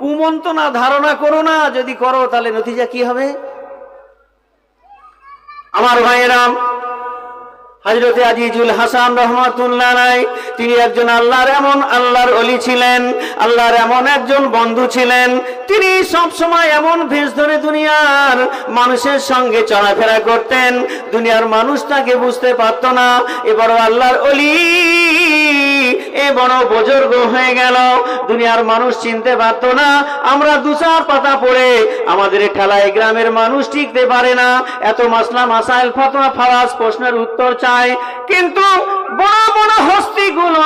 কুমন্ত্রণা ধারণা করো না, যদি করো তাহলে নতিজা কি হবে? আমার ভাইয়েরা, হযরতে আজিজুল হাসান রাহমাতুল্লাহ আলাইহি তিনি একজন আল্লাহর ওলি ছিলেন, আল্লাহর এমন একজন বন্ধু ছিলেন। তিনি সব সময় এমন ভেষ ধরে দুনিয়ার মানুষের সঙ্গে চলাফেরা করতেন, দুনিয়ার মানুষ তাকে বুঝতে পারত না। এ বড় আল্লাহর ওলি, এ বড় বুজুর্গ হয়ে গেল, দুনিয়ার মানুষ চিনতে পারত না। আমরা দু চার পাতা পড়ে আমাদের ঠেলায় গ্রামের মানুষ টিকতে পারে না, এত মাসলা মাসাইল ফতোয়া ফারাজ প্রশ্নের উত্তর চায়। কিন্তু বড় বড় হস্তিগুলো,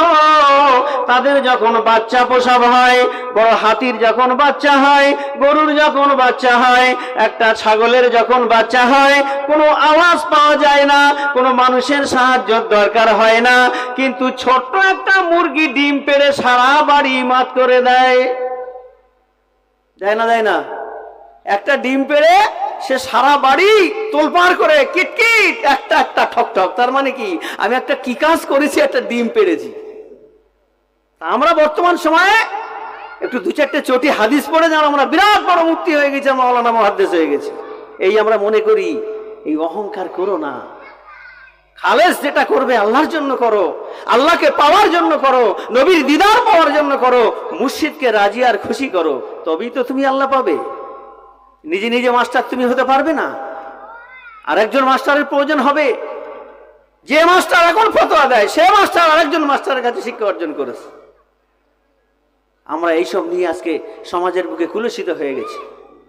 তাদের যখন বাচ্চা প্রসব হয়, বড় হাতির যখন বাচ্চা হয়, গরুর যখন বাচ্চা হয়, একটা ছাগলের যখন বাচ্চা হয়, কোনো আওয়াজ পাওয়া যায় না, কোনো মানুষের সাহায্যের দরকার হয় না। কিন্তু ছোট্ট একটা মুরগি ডিম পেড়ে সারা বাড়ি মাত করে দেয়, যায় না? যায় না? একটা ডিম পেড়ে সে সারা বাড়ি তোলপাড় করে, কিটকিট, একটা একটা ঠক ঠক। তার মানে কি, আমি একটা কি কাজ করেছি? একটা ডিম পেড়েছি। আমরা বর্তমান সময়ে একটু দু চারটে চটি হাদিস পড়ে যেন আমরা বিরাট বড় মুফতি হয়ে গেছি, মাওলানা মুহাদ্দিস হয়ে গেছি, এই আমরা মনে করি। এই অহংকার করো না। খালেস যেটা করবে আল্লাহর জন্য করো, আল্লাহকে পাওয়ার জন্য করো, নবীর দিদার পাওয়ার জন্য করো, মুর্শিদকে রাজি আর খুশি করো, তবেই তো তুমি আল্লাহ পাবে। নিজে নিজে মাস্টার তুমি হতে পারবে না, আর একজন মাস্টারের প্রয়োজন হবে। যে মাস্টার এখন ফতোয়া দেয়, সে মাস্টার আরেকজন মাস্টারের কাছে শিক্ষা অর্জন করেছে। আমরা এইসব নিয়ে আজকে সমাজের বুকে কুলুষিত হয়ে গেছি,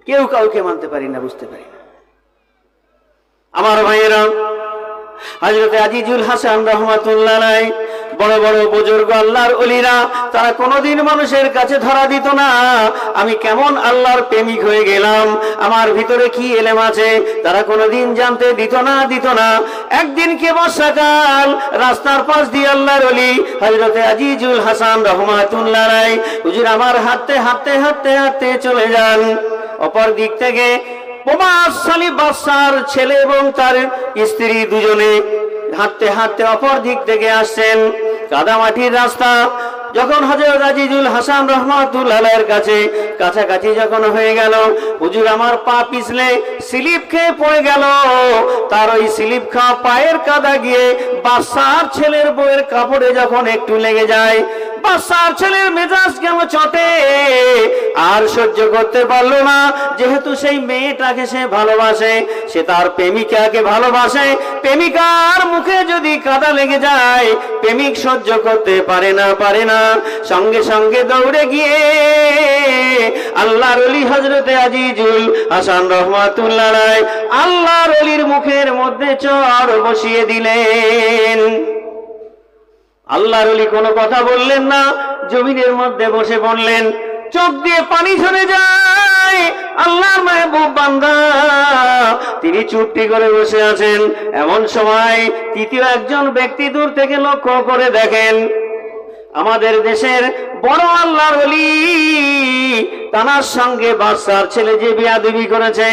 কেউ কাউকে মানতে পারি না, বুঝতে পারি না। আমার ভাইয়েরা, হযরতে আজিজুল হাসান রাহমাতুল্লাহ আলাইহি বড় বড় বুজুর্গ আল্লাহর ওলিরা, তারা কোনোদিন মানুষের কাছে ধরা দিত না আমি কেমন আল্লাহর প্রেমিক হয়ে গেলাম, আমার ভিতরে কি এলেম আছে, তারা কোনোদিন জানতে দিত না। একদিন কে বর্ষাকাল, রাস্তার পাশ দিয়ে আল্লাহর ওলি হযরতে আজিজুল হাসান রাহমাতুল্লাহ আলাইহি হুজুর আমার হাঁটতে চলে যান। অপর দিক থেকে প্রভাবশালী বাদশার ছেলে এবং তার স্ত্রী দুজনে হাঁটতে অপর দিক থেকে আসছেন। কাদামাটির রাস্তা। যখন হযরত আজিজুল হাসান রাহমাতুল্লাহ আলাইহির কাছে কাছাকাছি যখন হয়ে গেল, হুজুর আমার পা পিছলে স্লিপ খেয়ে পড়ে গেল। তার ওই স্লিপ খাওয়া পায়ের কাদা গিয়ে বাদশার ছেলের বউয়ের কাপড়ে যখন একটু লেগে যায়, বাদশার ছেলের মেজাজ কেমন চটে, আর সহ্য করতে পারলো না। যেহেতু সেই মেয়েটাকে সে ভালোবাসে, সে তার প্রেমিকাকে ভালোবাসে, প্রেমিকার মুখে যদি কাদা লেগে যায়, প্রেমিক সহ্য করতে পারে না। সঙ্গে সঙ্গে দৌড়ে গিয়ে আল্লাহর ওলি হযরতে আজিজুল হাসান রাহমাতুল্লাহ আলাইহি আল্লাহর ওলির মুখের মধ্যে চড় বসিয়ে দিলেন। আল্লাহর ওলি কোনো কথা বললেন না, জমিনের মধ্যে বসে পড়লেন। চোখ দিয়ে পানি ঝরে যায়। আল্লাহর মাহবুব বান্দা তিনি চুপটি করে বসে আছেন। এমন সময় তৃতীয় একজন ব্যক্তি দূর থেকে লক্ষ্য করে দেখেন, আমাদের দেশের বড় আল্লাহর ওলি, তার সঙ্গে বাদশার ছেলে যে বিয়াদবি করেছে,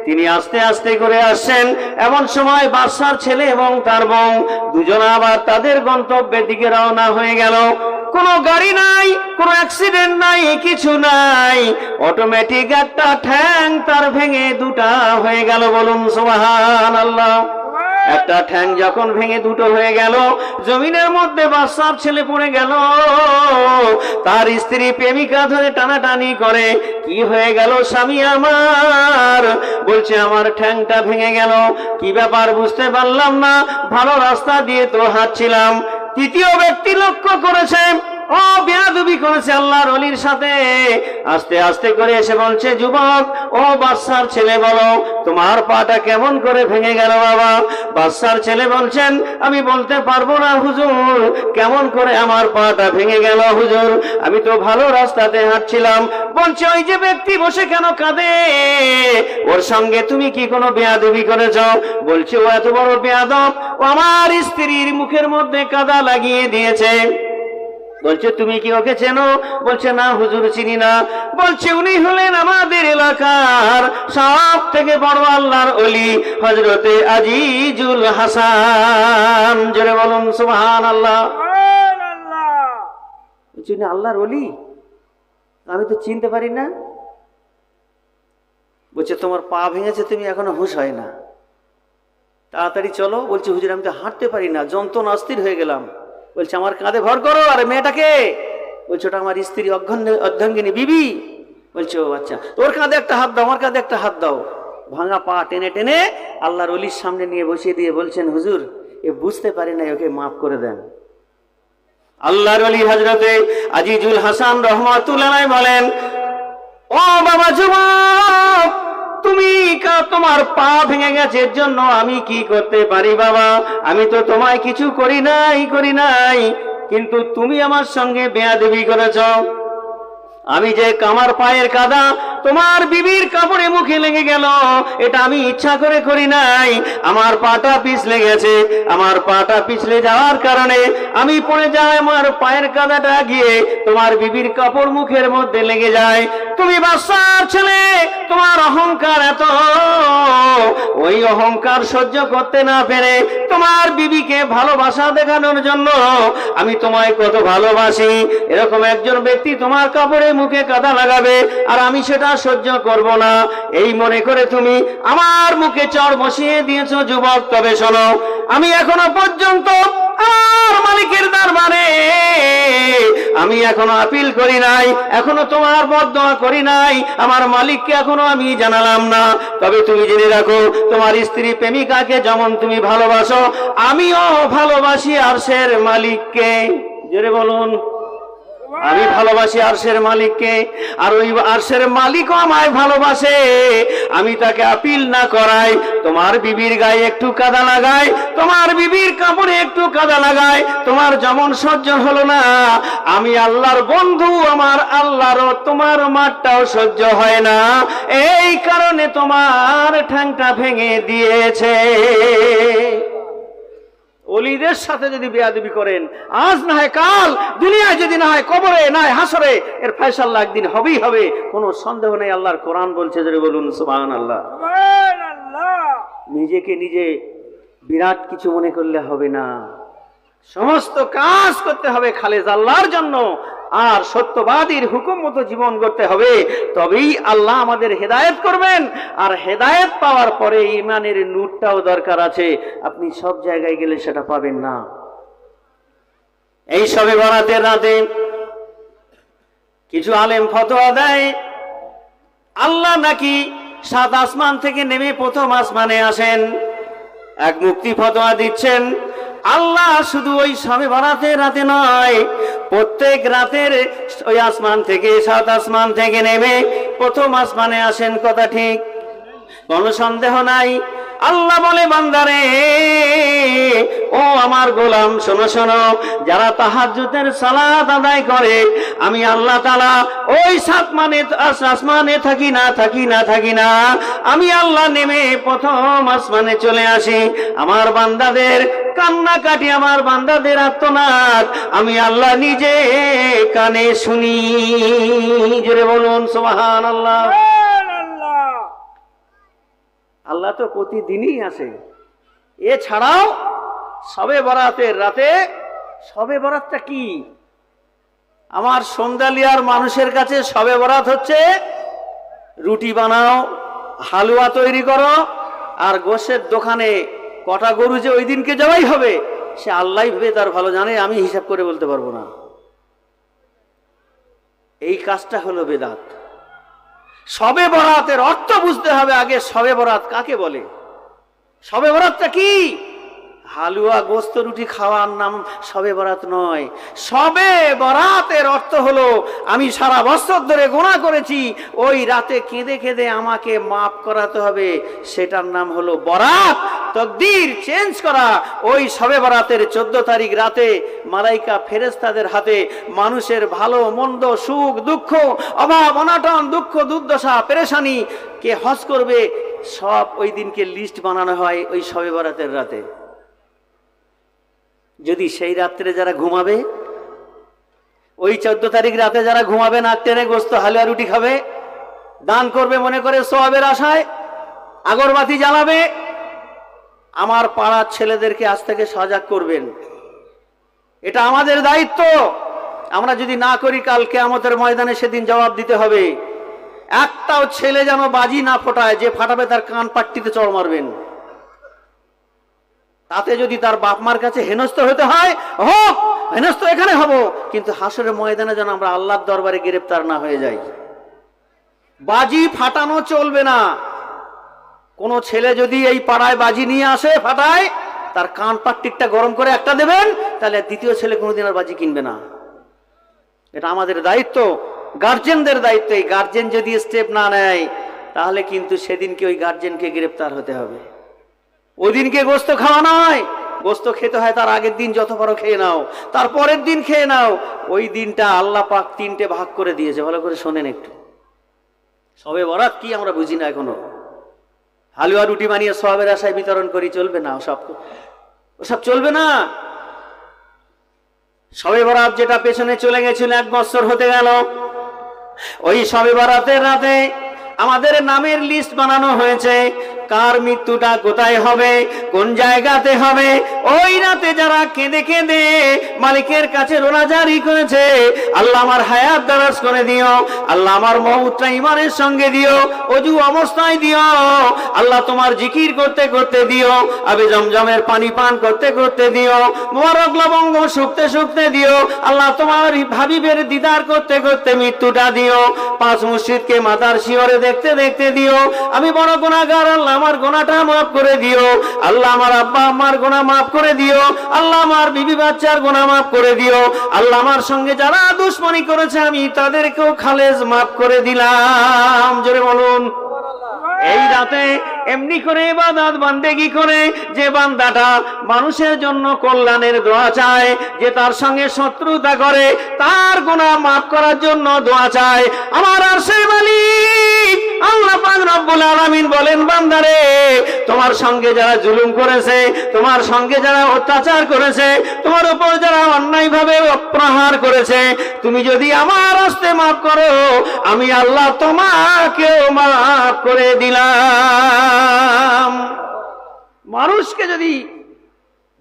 তিনি আস্তে আস্তে করে আসছেন। এমন সময় বাদশার ছেলে এবং তার বউ দুজন আবার তাদের গন্তব্যের দিকে রওনা হয়ে গেল। কোনো গাড়ি নাই, কোনো অ্যাক্সিডেন্ট নাই, কিছু নাই, অটোমেটিক একটা ঠ্যাং তার ভেঙে দুটা হয়ে গেল। বলুন সুবহানাল্লাহ। একটা ঠ্যাং যখন ভেঙে দুটো হয়ে গেল, জমিনের মধ্যে বাদশার ছেলে পড়ে গেল। তার স্ত্রী প্রেমিকা ধরে টানাটানি করে, কি হয়ে গেল স্বামী আমার? বলছে আমার ঠ্যাংটা ভেঙে গেল। কি ব্যাপার বুঝতে পারলাম না, ভালো রাস্তা দিয়ে তো হাঁটছিলাম। তৃতীয় ব্যক্তি লক্ষ্য করেছে, ও বেয়াদবি করেছে আল্লাহর ওলির সাথে। আস্তে আস্তে করে এসে বলছে, যুবক, ও বাদশার ছেলে, বলো তোমার পাটা কেমন করে ভেঙে গেল বাবা? বাদশার ছেলে বলছেন, আমি বলতে পারবো না হুজুর, কেমন করে আমার পাটা ভেঙে গেল হুজুর, আমি তো ভালো রাস্তাতে হাঁটছিলাম। বলছে, ওই যে ব্যক্তি বসে কেন কাঁদে, ওর সঙ্গে তুমি কি কোনো বেয়াদবি করেছ? বলছে, ও এত বড় বেয়াদব, ও আমার স্ত্রীর মুখের মধ্যে কাদা লাগিয়ে দিয়েছে। বলছে, তুমি কি ওকে চেনো? বলছে, না হুজুর, চিনি না। বলছে, উনি হলেন আমাদের এলাকার সব থেকে বড় আল্লাহর ওলি হযরতে আজিজুল হাসান। জোরে বলুন সুবহানাল্লাহ। আল্লাহর ওলি, আমি তো চিনতে পারি না। বলছে তোমার পা ভেঙেছে, তুমি এখনো হুঁশ হয় না, তাড়াতাড়ি চলো। বলছে হুজুর আমি তো হাঁটতে পারি না, যন্ত্রণা অস্থির হয়ে গেলাম। বলছে আমার কাঁধে ভর করো। আরে মেয়েটাকে? বলছে ওটা আমার স্ত্রী অর্ধাঙ্গিনী বিবি। বলছে ও আচ্ছা, তোর কাঁধে একটা হাত দাও, আমার কাঁধে একটা হাত দাও। ভাঙা পা টেনে টেনে আল্লাহর ওলির সামনে নিয়ে বসিয়ে দিয়ে বলছেন হুজুর এ বুঝতে পারি না, ওকে মাফ করে দেন। আল্লাহর ওলি হযরতে আজিজুল হাসান রহমাতুল্লাহ আলাইহি বলেন, ও বাবা যুবক, তুমি তোমার পা ভেঙে গেছে, এর জন্য আমি কি করতে পারি বাবা? আমি তো তোমায় কিছু করি নাই, কিন্তু তুমি আমার সঙ্গে বেয়াদবি করেছ। আমি যে আমার পায়ের কাদা তোমার বিবির কাপড়ে মুখে লেগে গেল, এটা আমি ইচ্ছা করে করি নাই। আমার পাটা পিছলে গেছে, আমার পাটা পিছলে যাওয়ার কারণে আমি পড়ে যাই, আমার পায়ের কাদাটা গিয়ে তোমার বিবির কাপড় মুখের মধ্যে লেগে যায়। তুমি বাচ্চার ছেলে, তোমার অহংকার এত, ওই অহংকার সহ্য করতে না পেরে তোমার বিবিকে ভালোবাসা দেখানোর জন্য আমি তোমায় কত ভালোবাসি, এরকম একজন ব্যক্তি তোমার কাপড়ে মুখে কাদা লাগাবে আর আমি সেটা সহ্য করব না, এই মনে করে তুমি আমার মুখে চড় বসিয়ে দিয়েছো। যুবক তবে শোনো, আমি এখনো পর্যন্ত আমার মালিকের দরবারে আমি এখনো আপিল করি নাই, এখনো তোমার বদদোয়া করি নাই, আমার মালিককে এখনো আমি জানালাম না। তবে তুমি জেনে রাখো, তোমার স্ত্রী প্রেমিকাকে যেমন তুমি ভালোবাসো, আমিও ভালোবাসি আরশের মালিককে। জোরে বলুন, আমি ভালোবাসি আরশের মালিককে, আর ওই আরশের মালিকও আমায় ভালোবাসে। আমি তাকে আপিল না করাই, তোমার বিবির গায়ে একটু কাদা লাগায়, তোমার বিবির কাপড়ে একটু কাদা লাগায়, তোমার যেমন সহ্য হলো না, আমি আল্লাহর বন্ধু, আমার আল্লাহরও তোমার মারটাও সহ্য হয় না, এই কারণে তোমার ঠ্যাংটা ভেঙে দিয়েছে। ওলিদের সাথে যদি বেয়াদবি করেন, আজ না হয় কাল, দুনিয়ায় যদি না হয় কবরে, না হয় হাসরে, এর ফয়সালা একদিন হবেই হবে, কোনো সন্দেহ নেই। আল্লাহর কোরআন বলছে, যদি বলুন সুবহানাল্লাহ। নিজেকে নিজে বিরাট কিছু মনে করলে হবে না, সমস্ত কাজ করতে হবে খালেজ আল্লাহর জন্য, আর সত্যবাদীর হুকুম মতো জীবন করতে হবে, তবেই আল্লাহ আমাদের হেদায়েত করবেন। আর হেদায়েত পাওয়ার পরে ইমানের নূরটাও দরকার আছে, আপনি সব জায়গায় গেলে সেটা পাবেন না। এই সবে বরাতের রাতে কিছু আলেম ফতোয়া দেয়, আল্লাহ নাকি 7 আসমান থেকে নেমে প্রথম আসমানে আসেন। এক মুফতি ফতোয়া দিচ্ছেন, আল্লাহ শুধু ওই সবে বরাতের রাতে নয়, প্রত্যেক রাতের ওই আসমান থেকে, 7 আসমান থেকে নেমে প্রথম আসমানে আসেন। কথা ঠিক, কোনো সন্দেহ নাই। আল্লাহ বলে, বান্দারে, ও আমার গোলাম, শোনো শোনো, যারা তাহাজ্জুদের সালাত আদায় করে, আমি আল্লাহ তাআলা ওই 7 আসমানে থাকি না, আমি আল্লাহ নেমে প্রথম আসমানে চলে আসি। আমার বান্দাদের কান্নাকাটি, আমার বান্দাদের আর্তনাদ আমি আল্লাহ নিজে কানে শুনি। জোরে বলুন সুবহানাল্লাহ। আল্লাহ তো প্রতিদিনই আসে। এছাড়াও সবে বরাতের রাতে, সবে বরাতটা কি? আমার সন্ধ্যালিয়ার মানুষের কাছে সবে বরাত হচ্ছে রুটি বানাও, হালুয়া তৈরি করো, আর গোশের দোকানে কটা গরু যে ওই দিনকে জবাই হবে সে আল্লাহ ভেবে তার ভালো জানে, আমি হিসাব করে বলতে পারবো না। এই কাজটা হলো বেদাত। সবে বরাতের অর্থ বুঝতে হবে আগে, সবে বরাত কাকে বলে, সবে বরাতটা কি? হালুয়া গোস্ত রুটি খাওয়ার নাম সবে বরাত নয়। সবে বরাতের অর্থ হলো, আমি সারা বছর ধরে গুনাহ করেছি, ওই রাতে কেঁদে কেঁদে আমাকে মাফ করাতে হবে, সেটার নাম হলো বরাত। তকদির চেঞ্জ করা। ওই সবে বরাতের 14 তারিখ রাতে মালাইকা ফেরেশতাদের হাতে মানুষের ভালো মন্দ, সুখ দুঃখ, অভাব অনটন, দুঃখ দুর্দশা, পেরেশানি, কে হজ করবে, সব ওই দিনকে লিস্ট বানানো হয় ওই সবে বরাতের রাতে। যদি সেই রাত্রে যারা ঘুমাবে, ওই 14 তারিখ রাতে যারা ঘুমাবে, নাক টেনে গোস্ত হালুয়া রুটি খাবে, দান করবে মনে করে সওয়াবের আশায়, আগরবাতি জ্বালাবে, আমার পাড়ার ছেলেদেরকে আজ থেকে সজাগ করবেন। এটা আমাদের দায়িত্ব। আমরা যদি না করি কাল কিয়ামতের ময়দানে সেদিন জবাব দিতে হবে। একটাও ছেলে যেন বাজি না ফোটায়, যে ফাটাবে তার কান পাট্টিতে চড় মারবেন। তাতে যদি তার বাপ মার কাছে হেনস্থ হতে হয় হোক, হেনস্থ এখানে হব, কিন্তু হাসরের ময়দানে যেন আমরা আল্লাহর দরবারে গ্রেফতার না হয়ে যাই। বাজি ফাটানো চলবে না। কোন ছেলে যদি এই পাড়ায় বাজি নিয়ে আসে ফাটায়, তার কান পাট্টিটা গরম করে একটা দেবেন, তাহলে দ্বিতীয় ছেলে কোনোদিন আর বাজি কিনবে না। এটা আমাদের দায়িত্ব, গার্জেনদের দায়িত্ব। এই গার্জেন যদি স্টেপ না নেয় তাহলে কিন্তু সেদিনকে ওই গার্জেনকে গ্রেফতার হতে হবে। ওই দিনকে গোস্ত খাওয়া নয়, গোস্ত খেতে হয় তার আগের দিন যত পারো খেয়ে নাও, তার পরের দিন খেয়ে নাও। ওই দিনটা আল্লাহ পাক 3টে ভাগ করে দিয়েছে, ভালো করে শোনেন একটু। সবে বরাত কি আমরা বুঝি না এখনো। হালুয়া রুটি বানিয়ে সবের আশায় বিতরণ করি, চলবে না ওসব চলবে না। সবে বরাত যেটা পেছনে চলে গেছিল 1 বছর হতে গেল, ওই সবে বরাতের রাতে আমাদের নামের লিস্ট বানানো হয়েছে, কার মৃত্যুটা কোথায় হবে, কোন জায়গাতে হবে। ওই রাতে যারা কেঁদে কেঁদে মালিকের কাছে রোনাজারি করেছে, আল্লাহ আমার হায়াত দারাজ করে দিও, আল্লাহ আমার মউতটা ঈমানের সঙ্গে দিও, ওযু অবস্থায় দিও, আল্লাহ তোমার জিকির করতে করতে দিও, আবে জমজমের পানি পান করতে করতে দিও, মোবারক লবঙ্গ শুকতে শুকতে দিও, আল্লাহ তোমার হাবিবের দিদার করতে করতে মৃত্যুটা দিও, 5 মুর্শিদকে মাতার শিয়রে দেখতে দেখতে দিও। আমি বড় গুনাহগার, আল্লাহ আমার গুনাহটা মাফ করে দিও, আল্লাহ আমার আব্বা আম্মার গুনাহ মাফ করে দিও, আল্লাহ আমার বিবি বাচ্চার গুনাহ মাফ করে দিও, আল্লাহ আমার সঙ্গে যারা দুশমনি করেছে আমি তাদেরকেও খালেজ মাফ করে দিলাম। জোরে বলুন। এই রাতে এমনি করে ইবাদত বান্দেগি করে যে বান্দাটা মানুষের জন্য কল্যাণের দোয়া চায়, যে তার সঙ্গে শত্রুতা করে তার গুনাহ মাফ করার জন্য দোয়া চায়, আমার আরশের মালিক আল্লাহ পাক রব্বুল আলামিন বলেন, বান্দারে তোমার সঙ্গে যারা জুলুম করেছে, তোমার সঙ্গে যারা অত্যাচার করেছে, তোমার উপর যারা অন্যায়ভাবে অপ্রহার করেছে, তুমি যদি আমার হস্তে মাফ করো, আমি আল্লাহ তোমাকেও মাফ করে দিলাম। মানুষকে যদি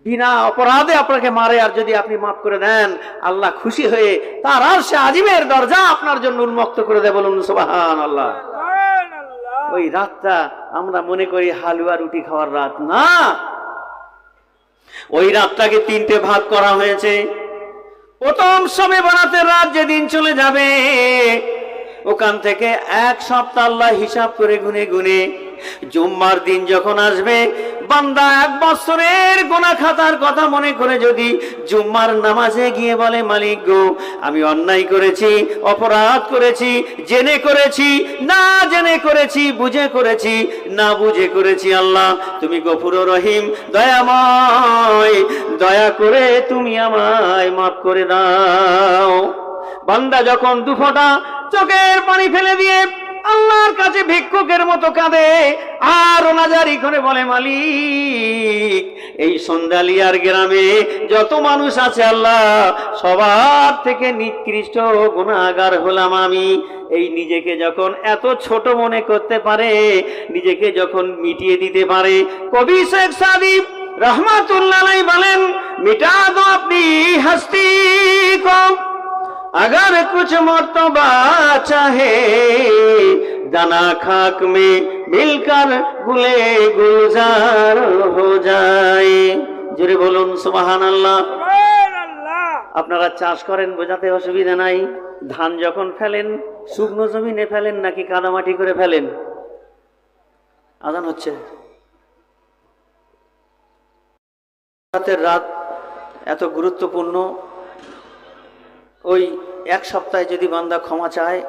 বিনা অপরাধে আপনাকে মারে আর যদি আপনি মাফ করে দেন, আল্লাহ খুশি হয়ে তার আরশে আজিমের দরজা আপনার জন্য উন্মুক্ত করে দেয়। বলুন সুবহানাল্লাহ। ওই রাতটা আমরা মনে করি হালুয়া রুটি খাওয়ার রাত না, ওই রাতটাকে 3টে ভাগ করা হয়েছে। প্রথম শবে বরাতের রাত যেদিন চলে যাবে, ওখান থেকে 1 সপ্তাহ আল্লাহ হিসাব করে গুনে গুনে জুম্মার দিন যখন আসবে, বান্দা 1 বছরের গুনাহ খাতার কথা মনে করে যদি জুম্মার নামাজে গিয়ে বলে, মালিক গো আমি অন্যায় করেছি, অপরাধ করেছি, জেনে করেছি, না জেনে করেছি, বুঝে করেছি, না বুঝে করেছি, আল্লাহ তুমি গফুরুর রহিম, দয়াময়, দয়া করে তুমি আমায় মাফ করে দাও। বান্দা যখন 2 ফোঁটা চোখের পানি ফেলে দিয়ে আল্লাহর কাছে ভিক্ষুকের মতো কাঁদে আর রোনাজারি করে বলে, মালিক এই সন্ধ্যালিয়ার গ্রামে যত মানুষ আছে আল্লাহ সবার থেকে নিকৃষ্ট গুনাহগার হলাম আমি। এই নিজেকে যখন এত ছোট মনে করতে পারে, নিজেকে যখন মিটিয়ে দিতে পারে, কবি শেখ সাদি रहमतुल्लाह अलैहि বলেন, मिटा दो अपनी हस्ती को अगर कुछ मर्तबा चाहे, दाना खाक में मिलकर गुले गुलजार हो जाए। জোরে বলুন সুবহানাল্লাহ। আপনারা চাষ করেন, বোঝাতে অসুবিধা নাই। ধান যখন ফেলেন শুকনো জমিনে ফেলেন নাকি কাদামাটি করে ফেলেন? আজান হচ্ছে। রাত এত গুরুত্বপূর্ণ। ওই 1 সপ্তাহে যদি বান্দা ক্ষমা চায়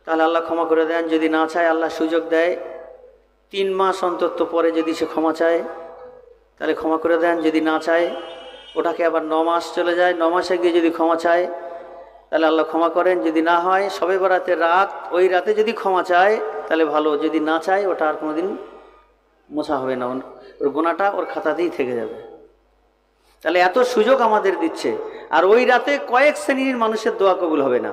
তাহলে আল্লাহ ক্ষমা করে দেন, যদি না চায় আল্লাহ সুযোগ দেয় 3 মাস অন্তত পরে যদি সে ক্ষমা চায় তাহলে ক্ষমা করে দেন, যদি না চায় ওটাকে আবার 9 মাস চলে যায়, 9 মাসে গিয়ে যদি ক্ষমা চায় তাহলে আল্লাহ ক্ষমা করেন, যদি না হয় শবে বরাতের রাত, ওই রাতে যদি ক্ষমা চায় তাহলে ভালো, যদি না চায় ওটা আর কোনোদিন মোছা হবে না, ওর গুনাহটা ওর খাতাতেই থেকে যাবে। তাহলে এত সুযোগ আমাদের দিচ্ছে, আর ওই রাতে কয়েক শ্রেণীর মানুষের দোয়া কবুল হবে না।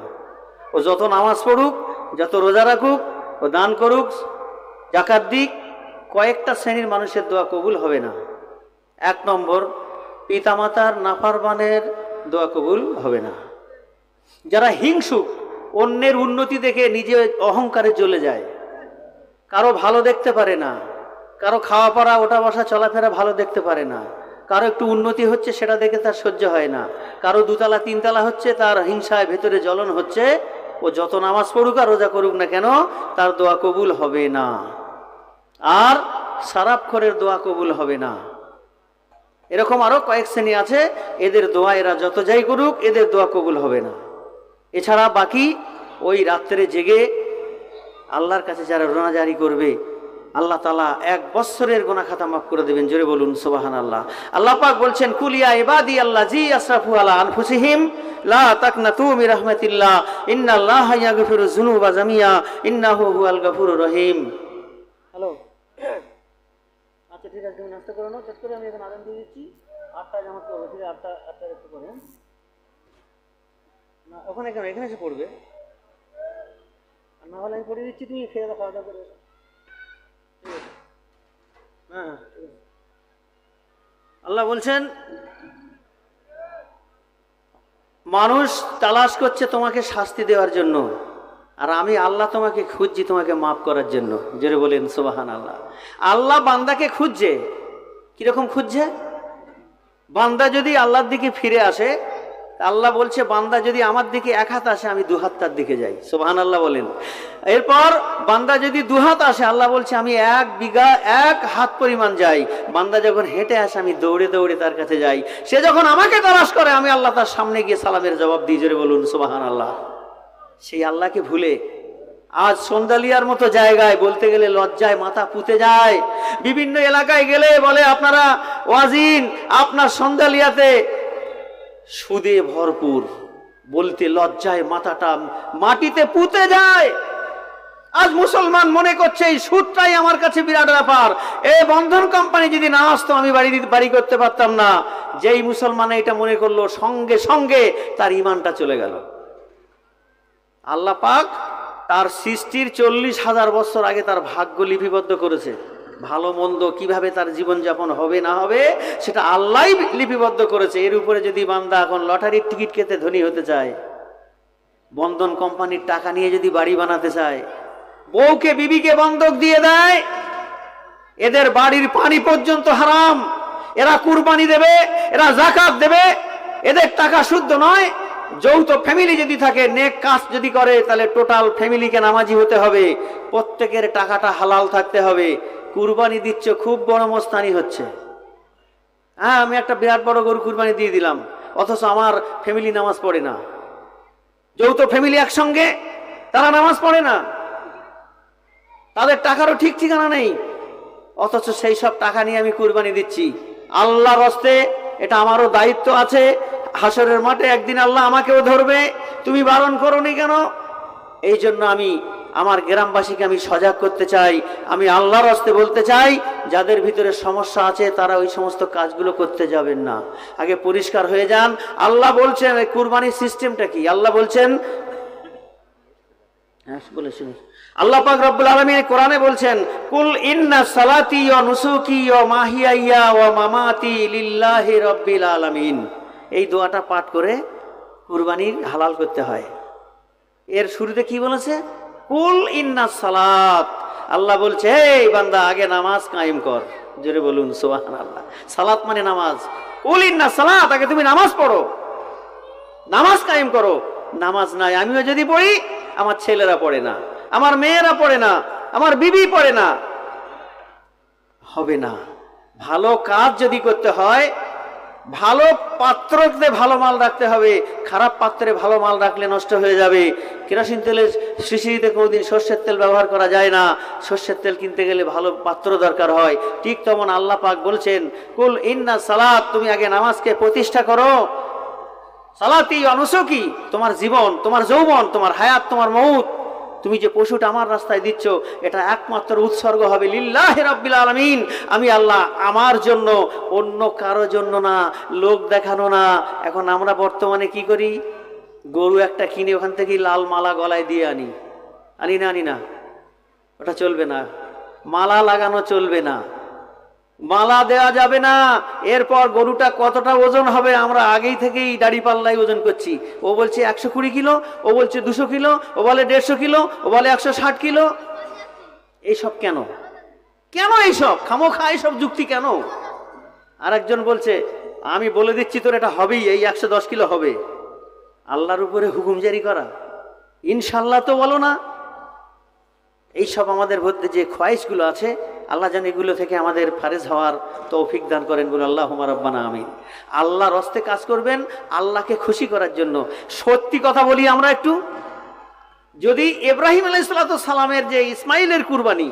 ও যত নামাজ পড়ুক, যত রোজা রাখুক, ও দান করুক, যাকাত দিক, কয়েকটা শ্রেণীর মানুষের দোয়া কবুল হবে না। 1 নম্বর, পিতামাতার নাফরমানের দোয়া কবুল হবে না। যারা হিংসুক, অন্যের উন্নতি দেখে নিজে অহংকারে জ্বলে যায়, কারো ভালো দেখতে পারে না, কারো খাওয়া পড়া ওঠা বসা চলাফেরা ভালো দেখতে পারে না, কারো একটু উন্নতি হচ্ছে সেটা দেখে তার সহ্য হয় না, কারো দুতলা তিনতলা হচ্ছে তার হিংসায় ভেতরে জ্বলন হচ্ছে, ও যত নামাজ পড়ুক আর রোজা করুক না কেন তার দোয়া কবুল হবে না। আর সারাবখোরের দোয়া কবুল হবে না। এরকম আরো কয়েক শ্রেণী আছে, এদের দোয়া এরা যত যাই করুক এদের দোয়া কবুল হবে না। এছাড়া বাকি ওই রাত্রে জেগে আল্লাহর কাছে যারা রোনাজারি করবে, আল্লাহ তাআলা 1 বছরের গুনাহ খাতা মাফ করে দেবেন। জোরে বলুন সুবহানাল্লাহ। আল্লাহ পাক বলছেন, কুলিয়া ইবাদি আল্লাযী আসরাফু আলা আনফুসিহিম লা তাকনাতু মির রাহমাতিল্লাহ ইন্নাল্লাহা ইয়াগফিরুয যুনুবা জামিয়া ইন্নাহু হুয়াল গফুরুর রহিম। হ্যালো, আচ্ছা ঠিক আছে, তুমি নাস্তা করে নাও, চট করে আমি এখন আজান দিয়ে দিচ্ছি। 8টায় জামাত করবো, ঠিক আছে? 8টায় একটু করে না, ওখানে কেন, এখানে এসে পড়বে, না হলে আমি পড়িয়ে দিচ্ছি, তুমি খেয়ে খাওয়া দাওয়া করে। হ্যাঁ, আল্লাহ বলছেন মানুষ তালাশ করছে তোমাকে শাস্তি দেওয়ার জন্য, আর আমি আল্লাহ তোমাকে খুঁজছি তোমাকে মাফ করার জন্য। জোরে বলেন সুবহানাল্লাহ। আল্লাহ বান্দাকে খুঁজছে। কিরকম খুঁজছে? বান্দা যদি আল্লাহর দিকে ফিরে আসে, আল্লাহ বলছে বান্দা যদি আমার দিকে 1 হাত আসে আমি 2 হাত তার দিকে যাই। সুবহানাল্লাহ বলেন। এরপর বান্দা যদি 2 হাত আসে, আল্লাহ বলছে আমি 1 বিঘা 1 হাত পরিমাণ যাই। বান্দা যখন হেঁটে আসে আমি দৌড়ে দৌড়ে তার কাছে যাই। সে যখন আমাকে তালাশ করে আমি আল্লাহ তার সামনে গিয়ে সালামের জবাব দিই। জোরে বলুন সুবহানাল্লাহ। সেই আল্লাহকে ভুলে আজ সন্দালিয়ার মতো জায়গায় বলতে গেলে লজ্জায় মাথা পুঁতে যায়। বিভিন্ন এলাকায় গেলে বলে আপনারা ওয়াজিন, আপনার সন্দালিয়াতে সুদে ভরপুর, বলতে লজ্জায় মাথাটা মাটিতে পুঁতে যায়। আজ মুসলমান মনে করছে এই সুদটাই আমার কাছে বিরাট ব্যাপার, এই বন্ধন কোম্পানি যদি না আসতো আমি বাড়ি করতে পারতাম না। যেই মুসলমান এটা মনে করলো, সঙ্গে সঙ্গে তার ঈমানটা চলে গেল। আল্লাহ পাক তার সৃষ্টির 40,000 বছর আগে তার ভাগ্য লিপিবদ্ধ করেছে। ভালো মন্দ কিভাবে তার জীবনযাপন হবে না হবে সেটা আল্লাহই লিপিবদ্ধ করেছে। এর উপরে যদি বান্দা এখন লটারির টিকিট কেটে ধনী হতে চায়, বন্ধন কোম্পানির টাকা নিয়ে যদি বাড়ি বানাতে চায়, বউকে বিবিকে বন্ধক দিয়ে দেয়, এদের বাড়ির পানি পর্যন্ত হারাম। এরা কুরবানি দেবে, এরা যাকাত দেবে, এদের টাকা শুদ্ধ নয়। যৌথ ফ্যামিলি যদি থাকে, নেক কাজ যদি করে, তাহলে টোটাল ফ্যামিলিকে নামাজি হতে হবে, প্রত্যেকের টাকাটা হালাল থাকতে হবে। কুরবানি দিচ্ছ, খুব বড় মস্তানি হচ্ছে। হ্যাঁ, আমি একটা বিরাট বড় গরু কুরবানি দিয়ে দিলাম, অথচ আমার ফ্যামিলি নামাজ পড়ে না। যৌথ ফ্যামিলি একসঙ্গে, তারা নামাজ পড়ে না, তাদের টাকারও ঠিক ঠিকানা নেই, অথচ সেই সব টাকা নিয়ে আমি কুরবানি দিচ্ছি আল্লাহর হস্তে। এটা আমারও দায়িত্ব আছে। হাসরের মাঠে একদিন আল্লাহ আমাকেও ধরবে, তুমি বারণ করোনি কেন? এই জন্য আমি আমার গ্রামবাসীকে আমি সজাগ করতে চাই। আমি আল্লাহর হস্তে বলতে চাই, যাদের ভিতরে সমস্যা আছে তারা ওই সমস্ত কাজগুলো করতে যাবেন না, আগে পরিষ্কার হয়ে যান। আল্লাহ বলছেন এই কুরবানির সিস্টেমটা কি? আল্লাহ বলছেন, আল্লাহ পাক রব্বুল আলামিন কোরআনে বলছেন, কুল ইন্না সালাতি ওয়া নুসুকি ওয়া মাহিয়ায়া ওয়া মামাতি লিল্লাহি রাব্বিল আলামিন। এই দোয়াটা পাঠ করে কুরবানি হালাল করতে হয়। এর শুরুতে কি বলেছে? কুল ইন্না সালাত। আল্লাহ বলছে, এই বান্দা আগে নামাজ কায়েম কর। জোরে বলুন সুবহানাল্লাহ। সালাত মানে নামাজ। কুল ইন্না সালাত, আগে তুমি নামাজ পড়ো, নামাজ কায়েম করো। নামাজ নাই, আমিও যদি পড়ি, আমার ছেলেরা পড়ে না, আমার মেয়েরা পড়ে না, আমার বিবি পড়ে না, হবে না। ভালো কাজ যদি করতে হয়, ভালো পাত্রতে ভালো মাল রাখতে হবে। খারাপ পাত্রে ভালো মাল রাখলে নষ্ট হয়ে যাবে। কেরোসিন তেলের শিশিতে কোনোদিন সর্ষের তেল ব্যবহার করা যায় না। সর্ষের তেল কিনতে গেলে ভালো পাত্র দরকার হয়। ঠিক তেমন আল্লাহ পাক বলছেন, কুল ইন্না সালাত, তুমি আগে নামাজকে প্রতিষ্ঠা করো। সালাতি অনুসুকি, তোমার জীবন, তোমার যৌবন, তোমার হায়াত, তোমার মউত, তুমি যে পশুটা আমার রাস্তায় দিচ্ছ, এটা একমাত্র উৎসর্গ হবে লিল্লাহি রাব্বিল আলামিন। আমি আল্লাহ, আমার জন্য, অন্য কারো জন্য না, লোক দেখানো না। এখন আমরা বর্তমানে কি করি? গরু একটা কিনে ওখান থেকে লাল মালা গলায় দিয়ে আনি না? ওটা চলবে না। মালা লাগানো চলবে না। মালা দেওয়া যাবে না। এরপর গরুটা কতটা ওজন হবে আমরা আগেই থেকেই দাড়ি পাল্লাই ওজন করছি। ও বলছে 120 কিলো, ও বলছে 200 কিলো, ও বলে 150 কিলো, ও বলে 160 কিলো। এইসব কেন? কেন এইসব খামোখা এইসব যুক্তি কেন? আরেকজন বলছে আমি বলে দিচ্ছি তোর এটা হবেই, এই 110 কিলো হবে। আল্লাহর উপরে হুকুম জারি করা, ইনশাল্লাহ তো বলো না। এইসব আমাদের মধ্যে যে খোয়াইশগুলো আছে, আল্লাহ যেন এগুলো থেকে আমাদের ফারেজ হওয়ার তৌফিক দান করেন। বলে আল্লাহুম্মা রাব্বানা আমিন। আল্লাহর রাস্তায় কাজ করবেন আল্লাহকে খুশি করার জন্য। সত্যি কথা বলি আমরা একটু, যদি ইব্রাহিম আলাইহিস সালামের যে ইসমাইলের কুরবানি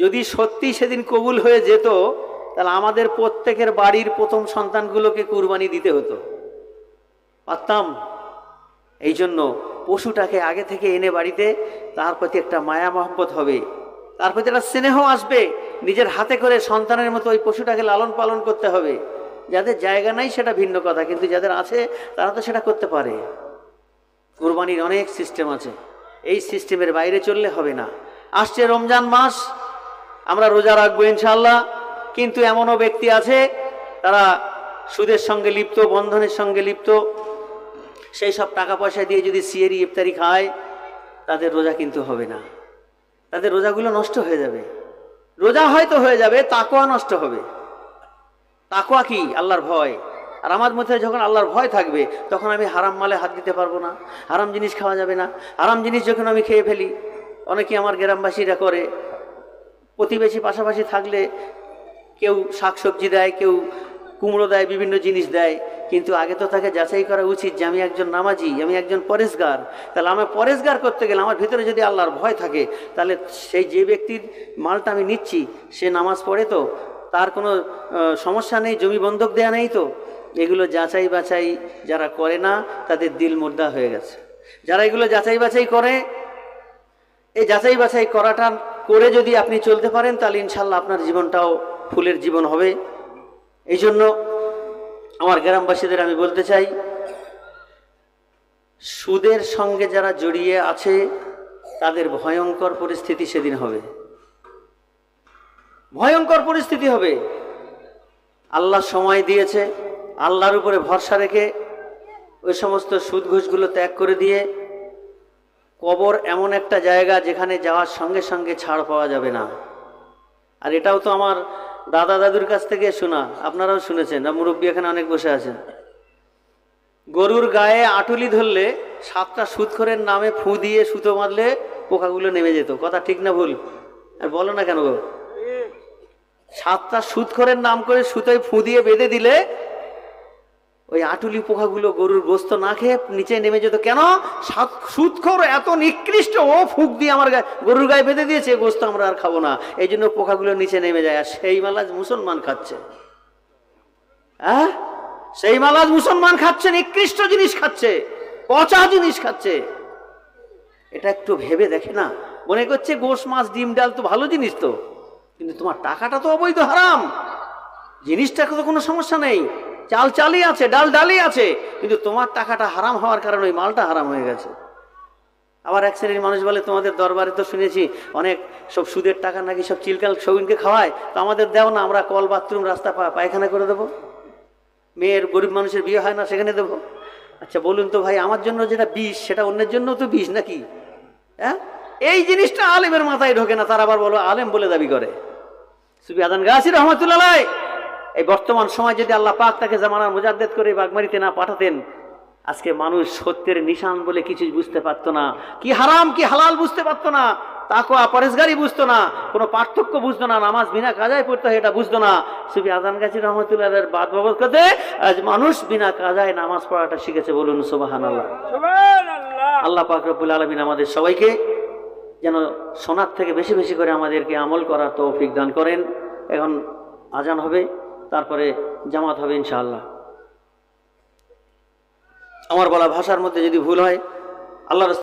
যদি সত্যি সেদিন কবুল হয়ে যেত, তাহলে আমাদের প্রত্যেকের বাড়ির প্রথম সন্তানগুলোকে কুরবানি দিতে হতো, পারতাম। এই জন্য পশুটাকে আগে থেকে এনে বাড়িতে, তার প্রতি একটা মায়া মহব্বত হবে, তার প্রতি একটা স্নেহ আসবে। নিজের হাতে করে সন্তানের মতো ওই পশুটাকে লালন পালন করতে হবে। যাদের জায়গা নাই সেটা ভিন্ন কথা, কিন্তু যাদের আছে তারা তো সেটা করতে পারে। কুরবানির অনেক সিস্টেম আছে, এই সিস্টেমের বাইরে চললে হবে না। আসছে রমজান মাস, আমরা রোজা রাখবো ইনশাআল্লাহ, কিন্তু এমনও ব্যক্তি আছে তারা সুদের সঙ্গে লিপ্ত, বন্ধনের সঙ্গে লিপ্ত। সেই সব টাকা পয়সা দিয়ে যদি সিয়েরি ইফতারি খায়, তাদের রোজা কিন্তু হবে না, তাদের রোজাগুলো নষ্ট হয়ে যাবে। রোজা হয়তো হয়ে যাবে, তাকওয়া নষ্ট হবে। তাকওয়া কি? আল্লাহর ভয়। আর আমার মধ্যে যখন আল্লাহর ভয় থাকবে, তখন আমি হারাম মালে হাত দিতে পারবো না, হারাম জিনিস খাওয়া যাবে না। হারাম জিনিস যখন আমি খেয়ে ফেলি, অনেকে আমার গ্রামবাসীরা করে, প্রতিবেশী পাশাপাশি থাকলে কেউ শাকসবজি দেয়, কেউ কুমড়ো দেয়, বিভিন্ন জিনিস দেয়, কিন্তু আগে তো তাকে যাচাই করা উচিত যে আমি একজন নামাজি, আমি একজন পরেশগার। তাহলে আমার পরেশগার করতে গেলে আমার ভেতরে যদি আল্লাহর ভয় থাকে, তাহলে সেই যে ব্যক্তির মালটা আমি নিচ্ছি সে নামাজ পড়ে তো, তার কোনো সমস্যা নেই, জমি বন্ধক দেয়া নেই তো। এগুলো যাচাই বাছাই যারা করে না, তাদের দিল মুর্দা হয়ে গেছে। যারা এগুলো যাচাই বাছাই করে, এই যাচাই বাছাই করাটা করে যদি আপনি চলতে পারেন, তাহলে ইনশাল্লাহ আপনার জীবনটাও ফুলের জীবন হবে। এই জন্য আমার গ্রামবাসীদের আমি বলতে চাই, সুদের সঙ্গে যারা জড়িয়ে আছে তাদের ভয়ঙ্কর পরিস্থিতি সেদিন হবে, ভয়ঙ্কর পরিস্থিতি হবে। আল্লাহ সময় দিয়েছে, আল্লাহর উপরে ভরসা রেখে ওই সমস্ত সুদ ঘুষগুলো ত্যাগ করে দিয়ে, কবর এমন একটা জায়গা যেখানে যাওয়ার সঙ্গে সঙ্গে ছাড় পাওয়া যাবে না। আর এটাও তো আমার দাদা দাদুর কাছ থেকে শোনা, আপনারাও শুনেছেন, মুরব্বী এখানে অনেক বসে আছেন। গরুর গায়ে আটুলি ধরলে 7টা সুদখোরের নামে ফু দিয়ে সুতো বাঁধলে পোকাগুলো নেমে যেত। কথা ঠিক না ভুল? আর বলো না কেন গো? 7টা সুদখোরের নাম করে সুতোয় ফু দিয়ে বেঁধে দিলে ওই আটুলি পোকাগুলো গরুর গোস্ত না খেয়ে নিচে নেমে যেত। কেন? সুদখোর এত নিকৃষ্ট, ও ফুক দিয়ে আমার গরুর গায়ে বেঁধে দিয়েছে, গোস্ত আমরা আর খাবো না। এই জন্য পোকাগুলো নিচে নেমে যায়। আর সেই মালাজ মুসলমান খাচ্ছে, হ্যাঁ, সেই মালাজ মুসলমান খাচ্ছে, নিকৃষ্ট জিনিস খাচ্ছে, পচা জিনিস খাচ্ছে। এটা একটু ভেবে দেখে না, মনে করছে গোশ মাছ ডিম ডাল তো ভালো জিনিস তো, কিন্তু তোমার টাকাটা তো অবৈধ হারাম। জিনিসটা তো কোনো সমস্যা নেই, চাল চালই আছে, ডাল ডালই আছে, কিন্তু তোমার টাকাটা হারাম হওয়ার কারণে ওই মালটা হারাম হয়ে গেছে। আবার এক শ্রেণীর মানুষ বলে, তোমাদের দরবারে তো শুনেছি অনেক সব সুদের টাকা নাকি সব চিলকাল শৌখিনকে খাওয়ায়, তো আমাদের দেও না, আমরা কল, বাথরুম, রাস্তা পায়খানা করে দেবো, মেয়ের গরিব মানুষের বিয়ে হয় না সেখানে দেবো। আচ্ছা বলুন তো ভাই, আমার জন্য যেটা বিষ সেটা অন্যের জন্য তো বিষ নাকি? হ্যাঁ, এই জিনিসটা আলেমের মাথায় ঢোকে না। তার আবার বলো আলেম বলে দাবি করে। সুফি আদান গাছি রহমতুল্লাহ, এই বর্তমান সময় যদি আল্লাহ পাক তাকে জামানার মুজাদ্দেদ করে বাগমারিতে না পাঠাতেন, আজকে মানুষ সত্যের নিশান বলে কিছু বুঝতে পারতো না, কি হারাম কি হালাল বুঝতে পারতো না, তাকওয়া পরেশগারি বুঝতো না, কোনো পার্থক্য বুঝতো না, নামাজ বিনা কাজায় পড়তে হয় এটা বুঝতো না। সুফি আদান গাছি রহমতুল্লাহের বাদ বাবদ করতে আজ মানুষ বিনা কাজায় নামাজ পড়াটা শিখেছে। বলুন সুবহানাল্লাহ। আল্লাহ পাক রব্বুল আলামিন আমাদের সবাইকে যেন শোনার থেকে বেশি বেশি করে আমাদেরকে আমল করার তৌফিক দান করেন। এখন আজান হবে, তারপরে জামাত হবে ইনশাআল্লাহ। আমার বলা ভাষার মধ্যে যদি ভুল হয়, আল্লাহর